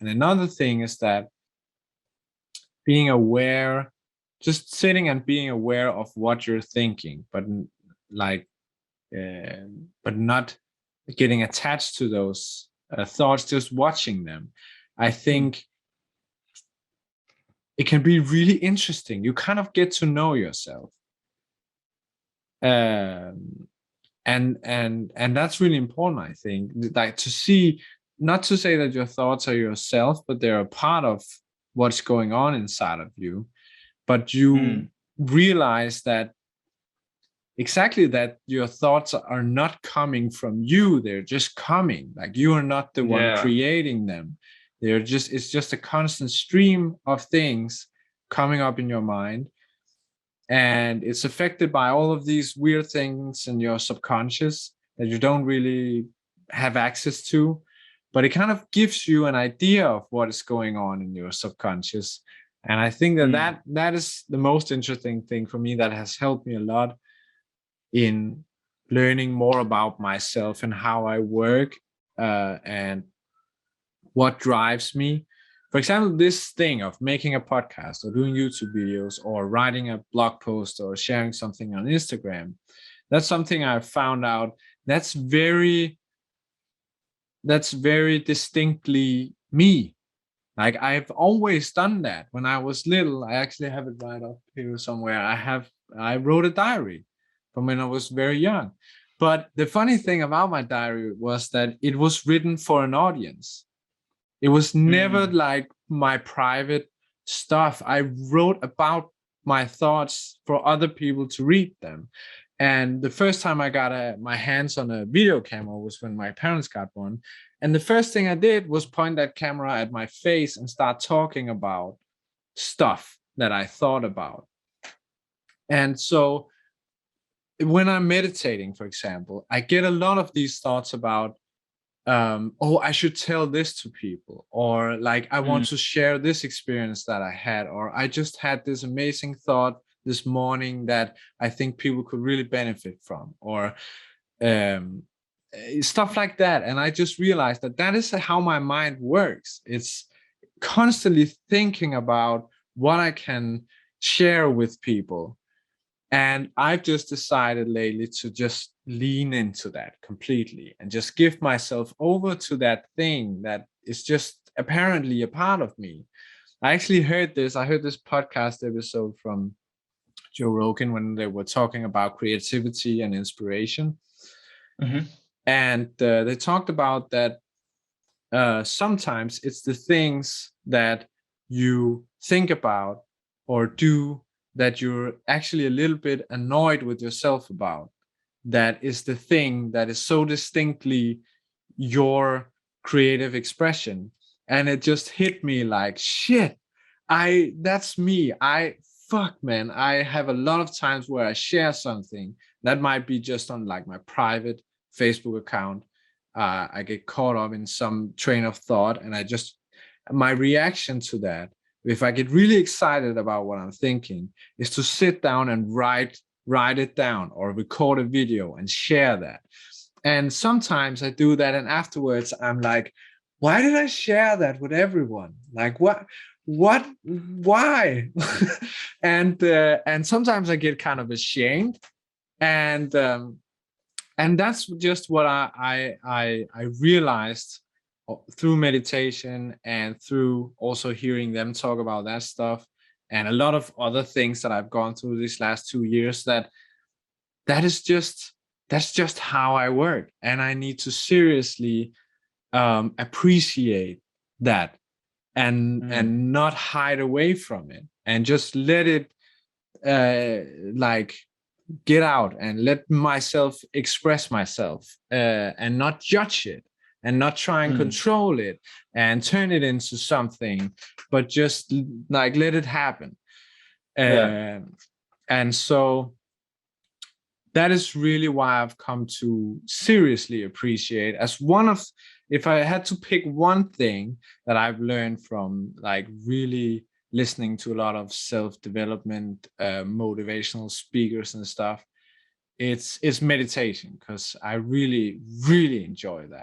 And another thing is that being aware, just sitting and being aware of what you're thinking, but like, but not getting attached to those thoughts, just watching them. I think it can be really interesting. You kind of get to know yourself. And that's really important, I think, like to see, not to say that your thoughts are yourself, but they're a part of what's going on inside of you, but you realize that exactly that your thoughts are not coming from you, they're just coming, like you are not the one creating them. It's just a constant stream of things coming up in your mind, and it's affected by all of these weird things in your subconscious that you don't really have access to, but it kind of gives you an idea of what is going on in your subconscious. And I think that is the most interesting thing for me, that has helped me a lot in learning more about myself and how I work, and what drives me. For example, this thing of making a podcast or doing YouTube videos or writing a blog post or sharing something on Instagram, that's something I've found out that's very distinctly me. Like I've always done that. When I was little, I actually have it right up here somewhere. I wrote a diary from when I was very young. But the funny thing about my diary was that it was written for an audience. It was never like my private stuff. I wrote about my thoughts for other people to read them. And the first time I got my hands on a video camera was when my parents got one. And the first thing I did was point that camera at my face and start talking about stuff that I thought about. And so when I'm meditating, for example, I get a lot of these thoughts about, oh, I should tell this to people, or like I want to share this experience that I had, or I just had this amazing thought this morning that I think people could really benefit from, or stuff like that. And I just realized that is how my mind works. It's constantly thinking about what I can share with people. And I've just decided lately to just lean into that completely and just give myself over to that thing that is just apparently a part of me. I heard this podcast episode from Joe Rogan when they were talking about creativity and inspiration. And they talked about that sometimes it's the things that you think about or do that you're actually a little bit annoyed with yourself about, that is the thing that is so distinctly your creative expression. And it just hit me like, shit, that's me. I have a lot of times where I share something that might be just on like my private Facebook account. I get caught up in some train of thought, and my reaction to that, if I get really excited about what I'm thinking, is to sit down and write it down or record a video and share that. And sometimes I do that, and afterwards I'm like, why did I share that with everyone? Like, why? And sometimes I get kind of ashamed, and that's just what I realized through meditation and through also hearing them talk about that stuff and a lot of other things that I've gone through these last 2 years, that's just how I work. And I need to seriously appreciate that and not hide away from it, and just let it like get out and let myself express myself, and not judge it and not try and control it and turn it into something, but just like let it happen. And so that is really why I've come to seriously appreciate, as one of, if I had to pick one thing that I've learned from like really listening to a lot of self-development, motivational speakers and stuff, it's meditation, because I really, really enjoy that.